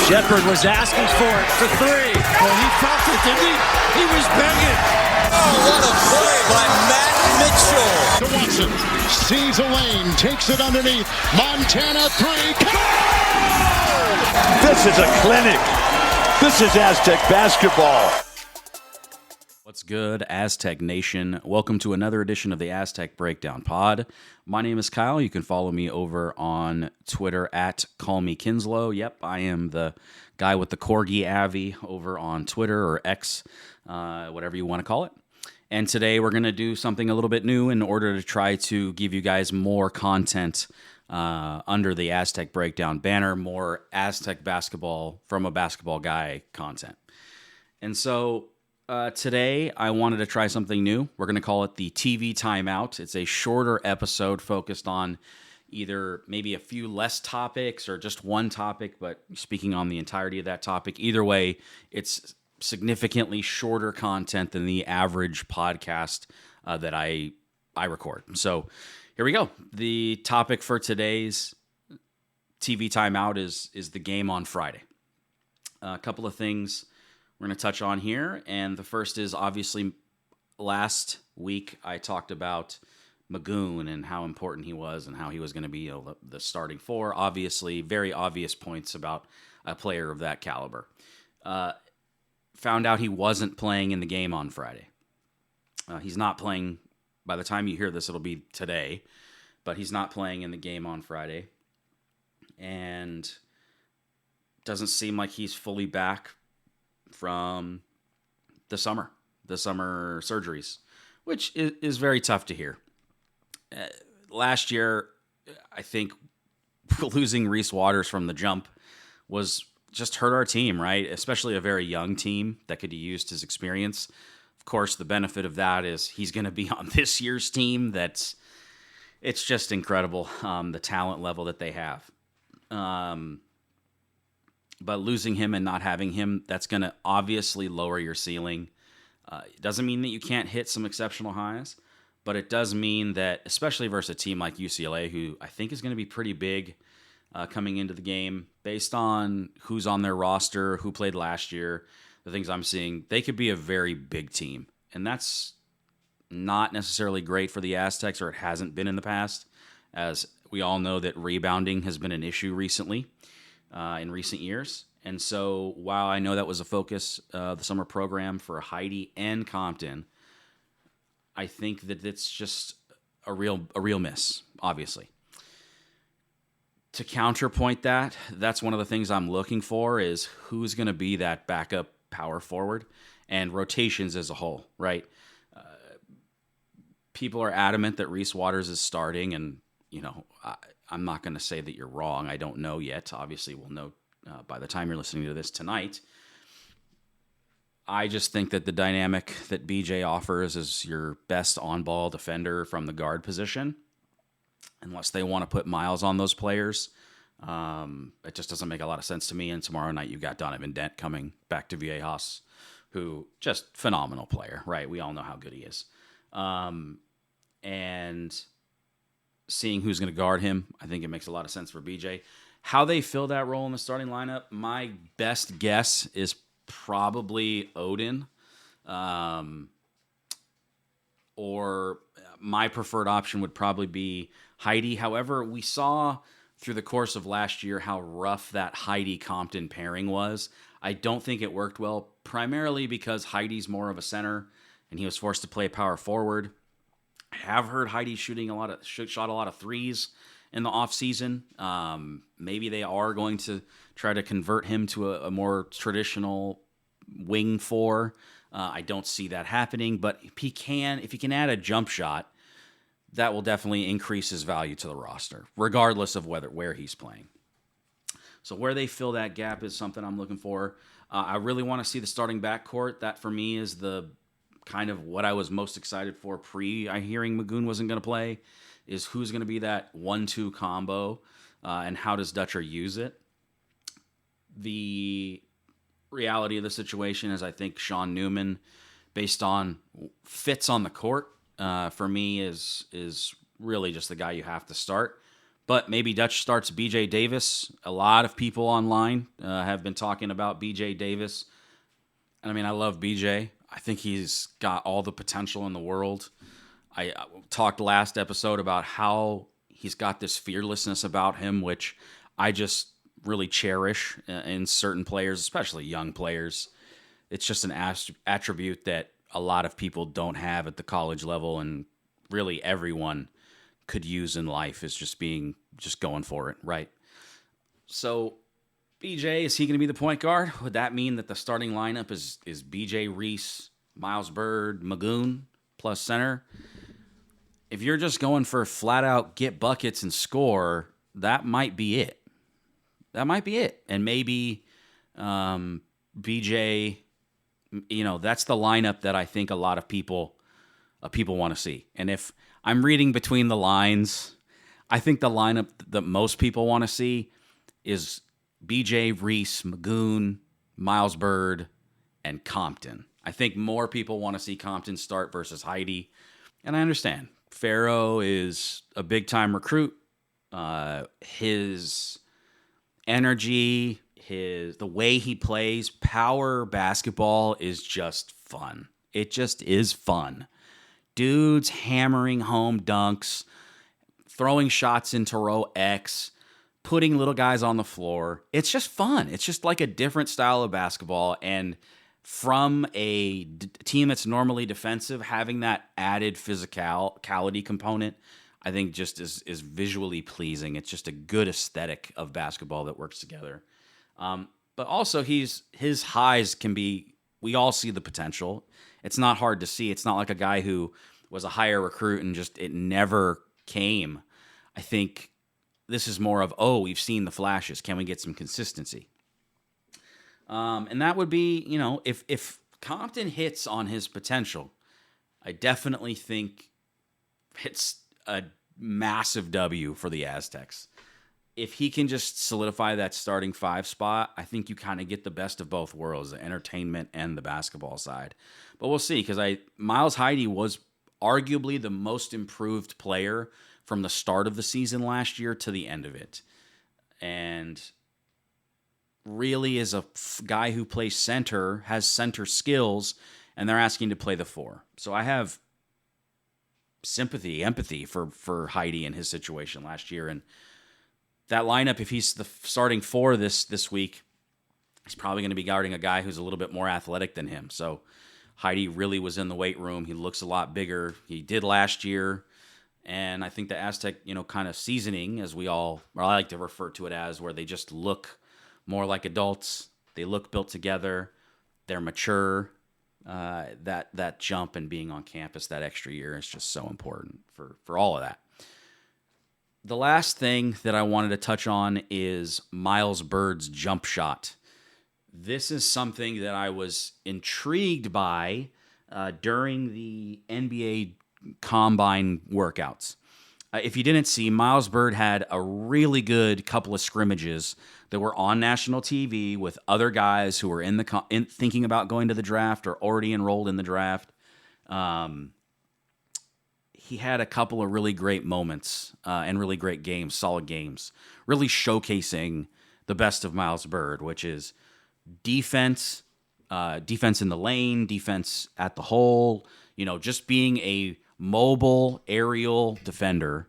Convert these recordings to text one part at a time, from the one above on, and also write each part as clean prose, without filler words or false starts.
Shepard was asking for it for three. Oh, he felt it, didn't he? He was begging. Oh, what a play by Matt Mitchell. To Watson, sees a lane, takes it underneath. Montana three. This is a clinic. This is Aztec basketball. What's good, Aztec Nation? Welcome to another edition of the Aztec Breakdown Pod. My name is Kyle. You can follow me over on Twitter at CallMeKinslow. Yep, I am the guy with the Corgi Avi over on Twitter or X, whatever you want to call it. And today we're going to do something a little bit new in order to try to give you guys more content under the Aztec Breakdown banner, more Aztec basketball from a basketball guy content. And so today, I wanted to try something new. We're going to call it the TV Timeout. It's a shorter episode focused on either maybe a few less topics or just one topic, but speaking on the entirety of that topic. Either way, it's significantly shorter content than the average podcast that I record. So here we go. The topic for today's TV Timeout is the game on Friday. A couple of things we're going to touch on here, and the first is obviously last week I talked about Magoon and how important he was and how he was going to be the starting four. Obviously, very obvious points about a player of that caliber. Found out he wasn't playing in the game on Friday. He's not playing. By the time you hear this, it'll be today, but he's not playing in the game on Friday, and doesn't seem like he's fully back from the summer surgeries, which is very tough to hear. Last year, I think losing Reese Waters from the jump was just hurt our team, right? Especially a very young team that could have used his experience. Of course, the benefit of that is he's going to be on this year's team. It's just incredible, the talent level that they have. But losing him and not having him, that's going to obviously lower your ceiling. It doesn't mean that you can't hit some exceptional highs, but it does mean that, especially versus a team like UCLA, who I think is going to be pretty big coming into the game, based on who's on their roster, who played last year, the things I'm seeing, they could be a very big team. And that's not necessarily great for the Aztecs, or it hasn't been in the past, as we all know that rebounding has been an issue recently. In recent years. And so while I know that was a focus of the summer program for Heidi and Compton, I think that it's just a real miss, obviously. To counterpoint that's one of the things I'm looking for is who's going to be that backup power forward and rotations as a whole, right? People are adamant that Reese Waters is starting, and I'm not going to say that you're wrong. I don't know yet. Obviously, we'll know by the time you're listening to this tonight. I just think that the dynamic that BJ offers is your best on-ball defender from the guard position. Unless they want to put miles on those players, it just doesn't make a lot of sense to me. And tomorrow night, you've got Donovan Dent coming back to Viejas, who just phenomenal player, right? We all know how good he is. And seeing who's going to guard him, I think it makes a lot of sense for BJ. How they fill that role in the starting lineup, my best guess is probably Odin. Or my preferred option would probably be Heidi. However, we saw through the course of last year how rough that Heidi-Compton pairing was. I don't think it worked well, primarily because Heidi's more of a center, and he was forced to play power forward. I have heard Heidi shot a lot of threes in the offseason. Maybe they are going to try to convert him to a more traditional wing four. I don't see that happening, but if he can add a jump shot, that will definitely increase his value to the roster, regardless of where he's playing. So where they fill that gap is something I'm looking for. I really want to see the starting backcourt. That for me is the kind of what I was most excited for hearing Magoon wasn't going to play, is who's going to be that 1-2 combo, and how does Dutcher use it. The reality of the situation is I think Sean Newman, based on fits on the court, for me is really just the guy you have to start. But maybe Dutch starts BJ Davis. A lot of people online have been talking about BJ Davis. I mean, I love BJ. I think he's got all the potential in the world. I talked last episode about how he's got this fearlessness about him, which I just really cherish in certain players, especially young players. It's just an attribute that a lot of people don't have at the college level, and really everyone could use in life is just going for it, right? So BJ, is he going to be the point guard? Would that mean that the starting lineup is BJ, Reese, Miles Bird, Magoon plus center? If you're just going for flat out get buckets and score, that might be it. And maybe BJ, that's the lineup that I think a lot of people want to see. And if I'm reading between the lines, I think the lineup that most people want to see is BJ, Reese, Magoon, Miles Bird, and Compton. I think more people want to see Compton start versus Heidi. And I understand. Farrow is a big-time recruit. His energy, the way he plays, power basketball is just fun. It just is fun. Dudes hammering home dunks, throwing shots into row X, putting little guys on the floor. It's just fun. It's just like a different style of basketball. And from a team that's normally defensive, having that added physicality component, I think just is visually pleasing. It's just a good aesthetic of basketball that works together. But also his highs can be, we all see the potential. It's not hard to see. It's not like a guy who was a higher recruit and just it never came. I think this is more of, we've seen the flashes. Can we get some consistency? And that would be, if Compton hits on his potential, I definitely think it's a massive W for the Aztecs. If he can just solidify that starting 5 spot, I think you kind of get the best of both worlds, the entertainment and the basketball side. But we'll see, because Miles Heidi was arguably the most improved player from the start of the season last year to the end of it. And really is a guy who plays center, has center skills, and they're asking to play the 4. So I have empathy for Heidi and his situation last year. And that lineup, if he's the starting 4 this week, he's probably going to be guarding a guy who's a little bit more athletic than him. So Heidi really was in the weight room. He looks a lot bigger. He did last year. And I think the Aztec, kind of seasoning, as I like to refer to it as, where they just look more like adults. They look built together. They're mature. That jump and being on campus that extra year is just so important for all of that. The last thing that I wanted to touch on is Miles Bird's jump shot. This is something that I was intrigued by during the NBA Combine workouts. If you didn't see, Miles Bird had a really good couple of scrimmages that were on national TV with other guys who were thinking about going to the draft or already enrolled in the draft. He had a couple of really great moments and really great games, solid games, really showcasing the best of Miles Bird, which is defense in the lane, defense at the hole, just being a mobile aerial defender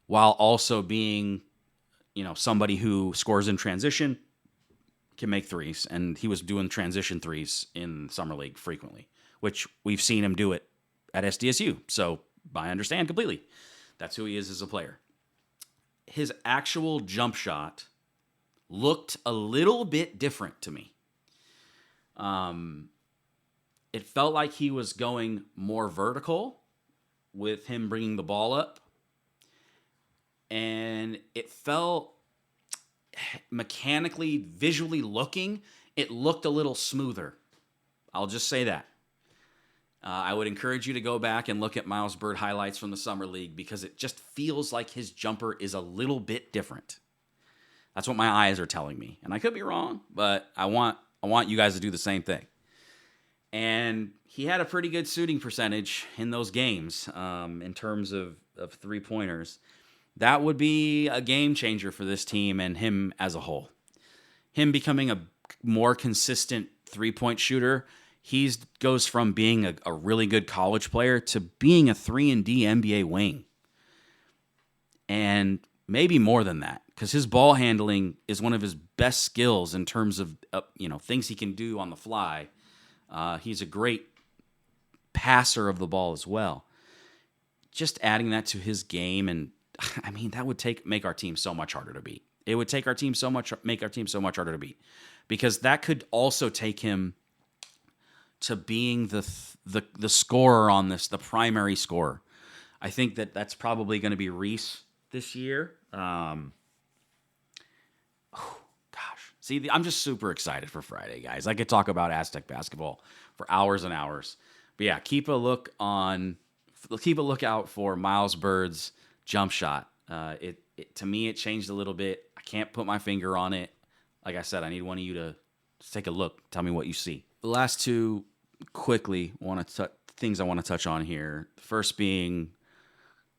while also being, somebody who scores in transition, can make threes. And he was doing transition threes in Summer League frequently, which we've seen him do it at SDSU. So I understand completely. That's who he is as a player. His actual jump shot looked a little bit different to me. It felt like he was going more vertical with him bringing the ball up. And it felt mechanically, visually looking, it looked a little smoother. I'll just say that. I would encourage you to go back and look at Miles Bird highlights from the Summer League because it just feels like his jumper is a little bit different. That's what my eyes are telling me. And I could be wrong, but I want you guys to do the same thing. And he had a pretty good shooting percentage in those games in terms of 3-pointers. That would be a game changer for this team and him as a whole. Him becoming a more consistent three-point shooter, he goes from being a really good college player to being a 3-and-D NBA wing. And maybe more than that, because his ball handling is one of his best skills in terms of things he can do on the fly. He's a great passer of the ball as well. Just adding that to his game, and I mean, that would make our team so much harder to beat. It would make our team so much harder to beat, because that could also take him to being the scorer on this, the primary scorer. I think that's probably going to be Reese this year. See, I'm just super excited for Friday, guys. I could talk about Aztec basketball for hours and hours. But yeah, keep a lookout for Miles Bird's jump shot. To me, it changed a little bit. I can't put my finger on it. Like I said, I need one of you to take a look. Tell me what you see. The last two, quickly, things I want to touch on here. First being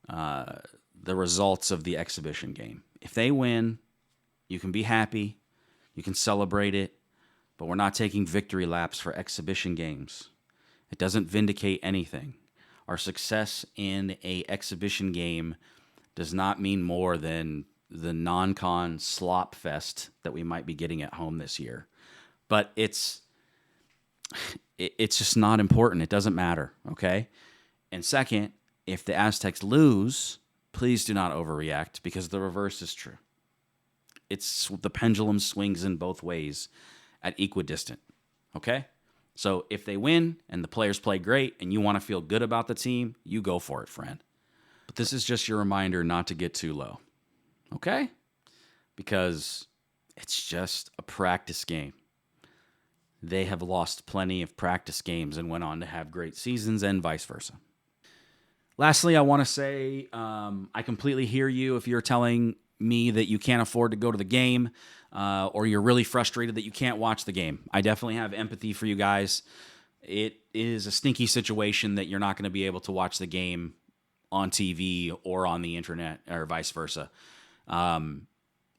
the results of the exhibition game. If they win, you can be happy. You can celebrate it. But we're not taking victory laps for exhibition games. It doesn't vindicate anything. Our success in a exhibition game does not mean more than the non-con slop fest that we might be getting at home this year. But it's just not important. It doesn't matter, okay? And second, if the Aztecs lose, please do not overreact, because the reverse is true. It's the pendulum swings in both ways at equidistant, okay? So if they win and the players play great and you want to feel good about the team, you go for it, friend. But this is just your reminder not to get too low, okay? Because it's just a practice game. They have lost plenty of practice games and went on to have great seasons, and vice versa. Lastly, I want to say I completely hear you if you're telling me that you can't afford to go to the game, or you're really frustrated that you can't watch the game. I definitely have empathy for you guys. It is a stinky situation that you're not going to be able to watch the game on TV or on the internet, or vice versa.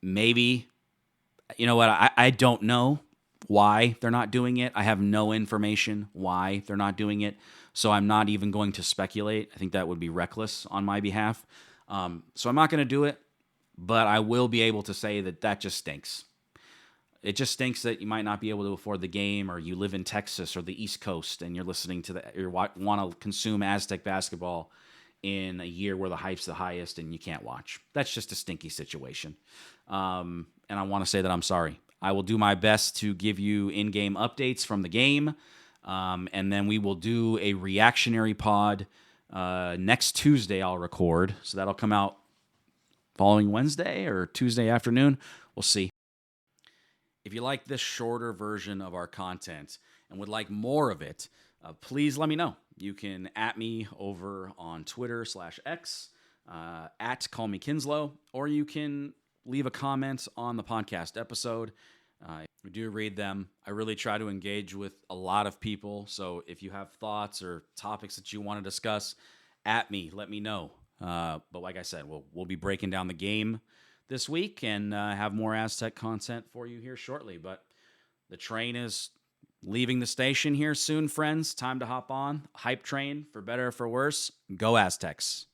Maybe, you know what, I don't know why they're not doing it. I have no information why they're not doing it, so I'm not even going to speculate. I think that would be reckless on my behalf. So I'm not going to do it, but I will be able to say that just stinks. It just stinks that you might not be able to afford the game, or you live in Texas or the East Coast and you're listening to you want to consume Aztec basketball in a year where the hype's the highest and you can't watch. That's just a stinky situation. And I want to say that I'm sorry. I will do my best to give you in-game updates from the game, and then we will do a reactionary pod next Tuesday. I'll record, so that'll come out following Wednesday or Tuesday afternoon. We'll see. If you like this shorter version of our content and would like more of it, please let me know. You can @ me over on Twitter/X, @ Call Me Kinslow, or you can leave a comment on the podcast episode. We do read them. I really try to engage with a lot of people, so if you have thoughts or topics that you want to discuss, @ me, let me know. But like I said, we'll be breaking down the game this week and have more Aztec content for you here shortly. But the train is leaving the station here soon, friends. Time to hop on. Hype train, for better or for worse. Go Aztecs.